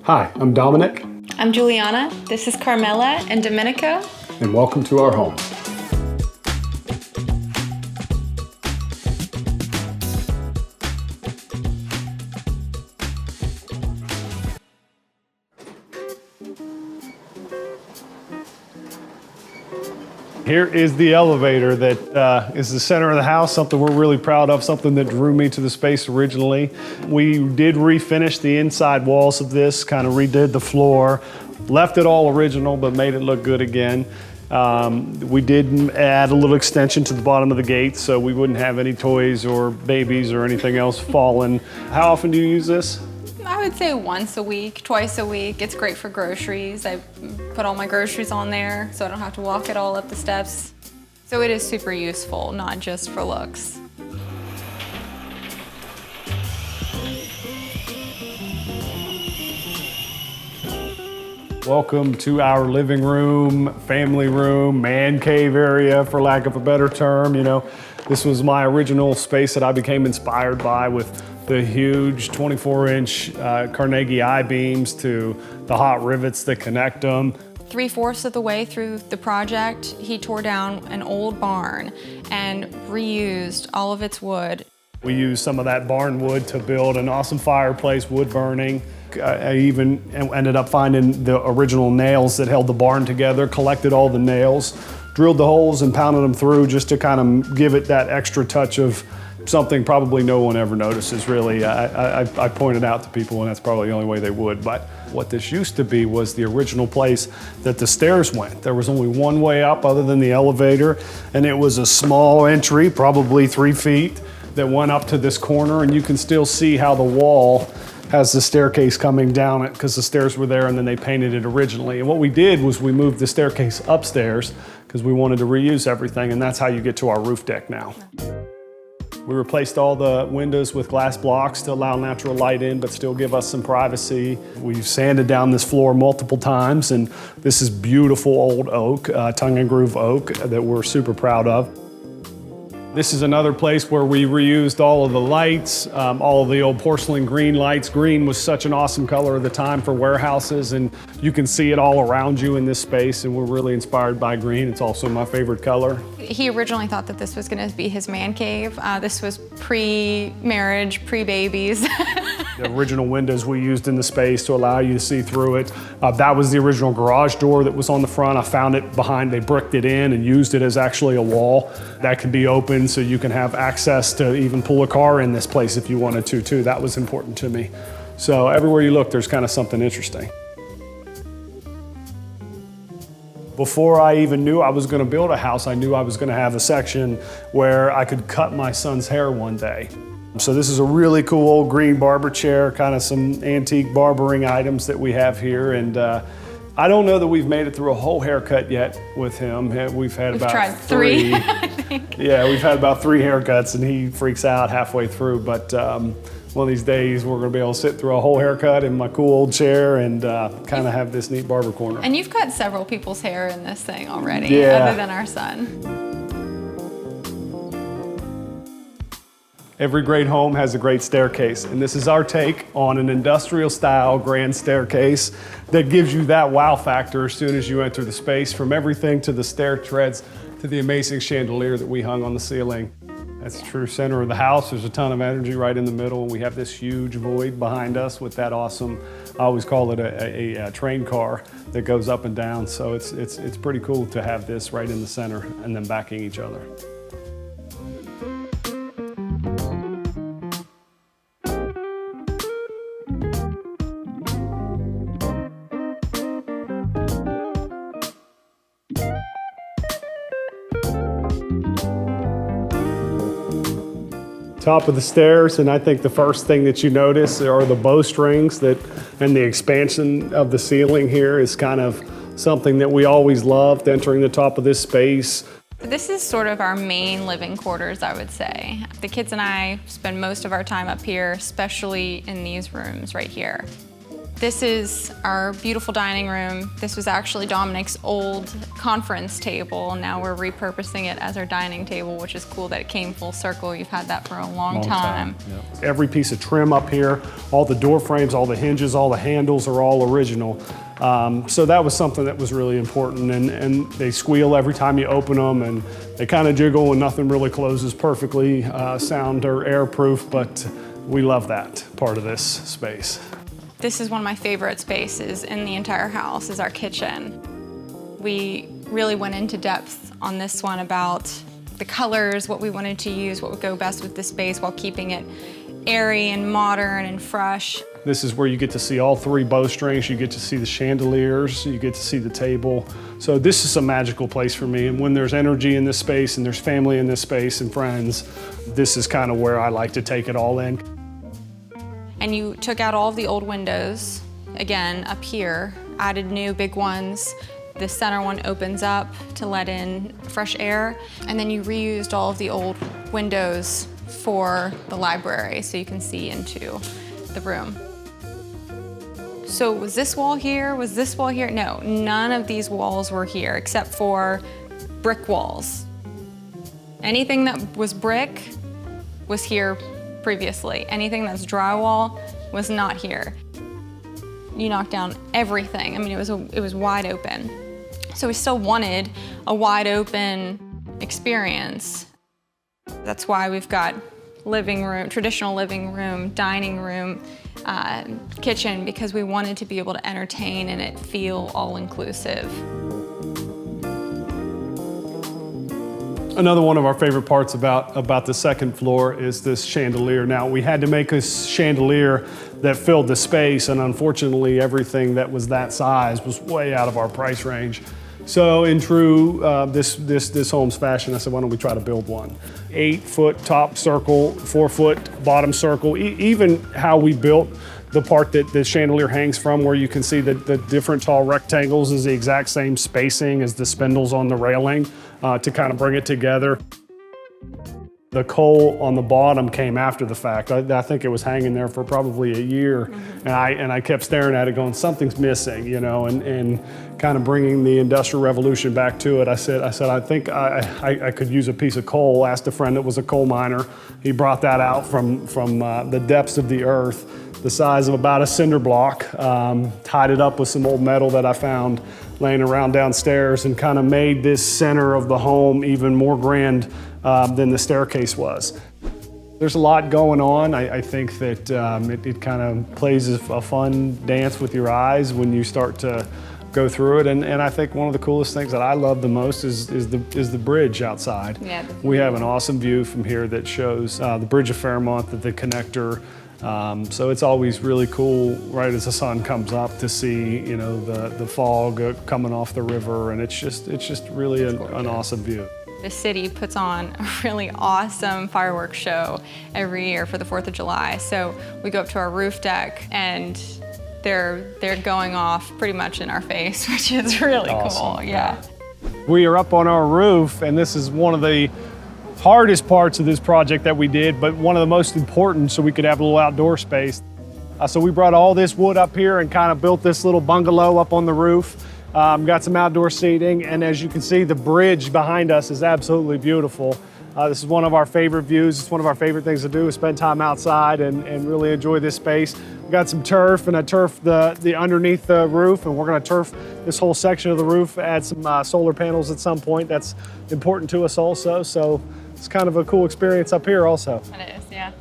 Hi, I'm Dominic. I'm Juliana. This is Carmela and Domenico. And welcome to our home. Here is the elevator that is the center of the house, something we're really proud of, something that drew me to the space originally. We did refinish the inside walls of this, kind of redid the floor, left it all original, but made it look good again. We did add a little extension to the bottom of the gate so we wouldn't have any toys or babies or anything else falling. How often do you use this? I would say once a week, twice a week. It's great for groceries. I put all my groceries on there so I don't have to walk it all up the steps. So it is super useful, not just for looks. Welcome to our living room, family room, man cave area, for lack of a better term. You know, this was my original space that I became inspired by, with the huge 24-inch Carnegie I-beams to the hot rivets that connect them. 3/4 of the way through the project, he tore down an old barn and reused all of its wood. We used some of that barn wood to build an awesome fireplace, wood burning. I even ended up finding the original nails that held the barn together, collected all the nails, drilled the holes and pounded them through just to kind of give it that extra touch of something probably no one ever notices, really. I pointed out to people, and that's probably the only way they would. But what this used to be was the original place that the stairs went. There was only one way up other than the elevator, and it was a small entry, probably 3 feet, that went up to this corner, and you can still see how the wall has the staircase coming down it, because the stairs were there and then they painted it originally. And what we did was we moved the staircase upstairs because we wanted to reuse everything, and that's how you get to our roof deck now. We replaced all the windows with glass blocks to allow natural light in, but still give us some privacy. We've sanded down this floor multiple times, and this is beautiful old oak, tongue and groove oak, that we're super proud of. This is another place where we reused all of the lights, all of the old porcelain green lights. Green was such an awesome color at the time for warehouses, and you can see it all around you in this space, and we're really inspired by green. It's also my favorite color. He originally thought that this was going to be his man cave. This was pre-marriage, pre-babies. The original windows we used in the space to allow you to see through it. That was the original garage door that was on the front. I found it behind, they bricked it in and used it as actually a wall that could be open so you can have access to even pull a car in this place if you wanted to too. That was important to me. So everywhere you look, there's kind of something interesting. Before I even knew I was going to build a house, I knew I was going to have a section where I could cut my son's hair one day. So this is a really cool old green barber chair, kind of some antique barbering items that we have here. And I don't know that we've made it through a whole haircut yet with him. We've about tried three. I think. Yeah, we've had about 3 haircuts, and he freaks out halfway through. But one of these days, we're going to be able to sit through a whole haircut in my cool old chair and kind of have this neat barber corner. And you've cut several people's hair in this thing already, yeah, other than our son. Every great home has a great staircase, and this is our take on an industrial-style grand staircase that gives you that wow factor as soon as you enter the space, from everything to the stair treads to the amazing chandelier that we hung on the ceiling. That's the true center of the house. There's a ton of energy right in the middle, and we have this huge void behind us with that awesome, I always call it a train car that goes up and down. So it's pretty cool to have this right in the center and then backing each other. Top of the stairs, and I think the first thing that you notice are the bowstrings and the expansion of the ceiling here is kind of something that we always loved, entering the top of this space. This is sort of our main living quarters, I would say. The kids and I spend most of our time up here, especially in these rooms right here. This is our beautiful dining room. This was actually Dominic's old conference table. Now we're repurposing it as our dining table, which is cool that it came full circle. You've had that for a long time. Yep. Every piece of trim up here, all the door frames, all the hinges, all the handles are all original. So that was something that was really important, and they squeal every time you open them, and they kind of jiggle and nothing really closes perfectly, sound or airproof, but we love that part of this space. This is one of my favorite spaces in the entire house, is our kitchen. We really went into depth on this one about the colors, what we wanted to use, what would go best with the space while keeping it airy and modern and fresh. This is where you get to see all 3 bowstrings, you get to see the chandeliers, you get to see the table. So this is a magical place for me, and when there's energy in this space and there's family in this space and friends, this is kind of where I like to take it all in. And you took out all of the old windows, again, up here, added new big ones. The center one opens up to let in fresh air, and then you reused all of the old windows for the library so you can see into the room. So was this wall here? Was this wall here? No, none of these walls were here except for brick walls. Anything that was brick was here previously. Anything that's drywall was not here. You knocked down everything. I mean, it was wide open. So we still wanted a wide open experience. That's why we've got living room, traditional living room, dining room, kitchen, because we wanted to be able to entertain and it feel all-inclusive. Another one of our favorite parts about the second floor is this chandelier. Now, we had to make a chandelier that filled the space, and unfortunately, everything that was that size was way out of our price range. So in true this home's fashion, I said, why don't we try to build one? 8-foot top circle, 4-foot bottom circle. Even how we built the part that the chandelier hangs from, where you can see that the different tall rectangles is the exact same spacing as the spindles on the railing to kind of bring it together. The coal on the bottom came after the fact. I think it was hanging there for probably a year, and I kept staring at it going, something's missing, you know, and kind of bringing the Industrial Revolution back to it. I said, I think I could use a piece of coal. Asked a friend that was a coal miner. He brought that out from the depths of the earth, the size of about a cinder block, tied it up with some old metal that I found laying around downstairs, and kind of made this center of the home even more grand than the staircase was. There's a lot going on. I think that it kind of plays a fun dance with your eyes when you start to go through it. And I think one of the coolest things that I love the most is the bridge outside. Yeah, we have an awesome view from here that shows the Bridge of Fairmont, the connector. So it's always really cool right as the sun comes up to see, you know, the fog coming off the river, and it's just really an awesome view. The city puts on a really awesome fireworks show every year for the 4th of July. So we go up to our roof deck and they're going off pretty much in our face, which is really cool. Yeah. We are up on our roof, and this is one of the hardest parts of this project that we did, but one of the most important, so we could have a little outdoor space. So we brought all this wood up here and kind of built this little bungalow up on the roof. Got some outdoor seating, and as you can see, the bridge behind us is absolutely beautiful. This is one of our favorite views. It's one of our favorite things to do, is spend time outside and really enjoy this space. We've got some turf, and I turfed the underneath the roof, and we're gonna turf this whole section of the roof, add some solar panels at some point. That's important to us also, so it's kind of a cool experience up here also. It is, yeah.